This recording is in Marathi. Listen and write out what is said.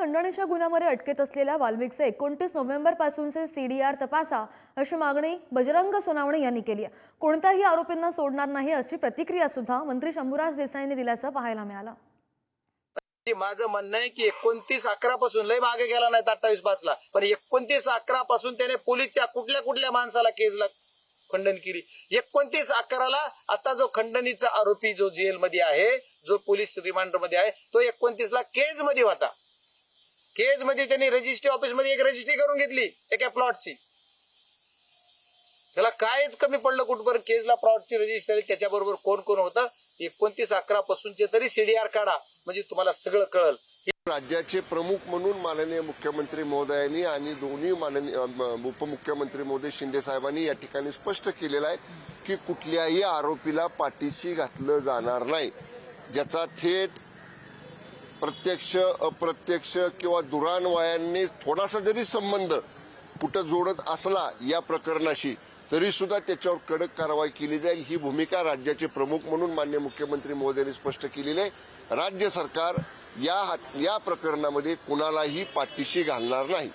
खंडणीच्या गुन्ह्यामध्ये अटकेत असलेल्या वाल्मिकचे 29 नोव्हेंबरपासूनचे सीडीआर तपासा अशी मागणी बजरंग सोनावणे यांनी केली आहे। कोणत्याही आरोपींना सोडणार नाही अशी प्रतिक्रिया सुद्धा मंत्री शंभूराज देसाईंनी दिल्याचं पाहायला मिळालं। माझं म्हणणं आहे की 29/11 पासून लय मागे गेला नाही 28/5 ला, पण 29/11 पासून त्याने पोलीसच्या कुठल्या माणसाला केसला खंडन केली। 29/11 ला आता जो खंडणीचा आरोपी जो जेलमध्ये आहे, जो पोलीस रिमांडर मध्ये आहे, तो 29 ला केज मध्ये होता। केज मध्ये त्यांनी रजिस्ट्री ऑफिस मध्ये एक रजिस्ट्री करून घेतली एका प्लॉटची। त्याला कायच कमी पडलं कुठपर्यंत केजला प्लॉटची रजिस्ट्री, त्याच्याबरोबर कोण कोण होतं। 29/11 पासूनचे तरी सीडीआर काढा म्हणजे तुम्हाला सगळं कळल। राज्याचे प्रमुख म्हणून माननीय मुख्यमंत्री महोदयांनी आणि दोन्ही माननीय उपमुख्यमंत्री महोदय शिंदे साहेबांनी या ठिकाणी स्पष्ट केलेलं आहे की कुठल्याही आरोपीला पाठीशी घातलं जाणार नाही, ज्याचा थेट प्रत्यक्ष अप्रत्यक्ष किंवा दुरान्वयाने थोडासा जरी संबंध कुठं जोडत असला या प्रकरणाशी तरी सुद्धा त्याच्यावर कडक कारवाई केली जाईल, ही भूमिका राज्याचे प्रमुख म्हणून माननीय मुख्यमंत्री महोदयांनी स्पष्ट केलेली आहे। राज्य सरकार या प्रकरणामध्ये कुणालाही पाठीशी घालणार नाही।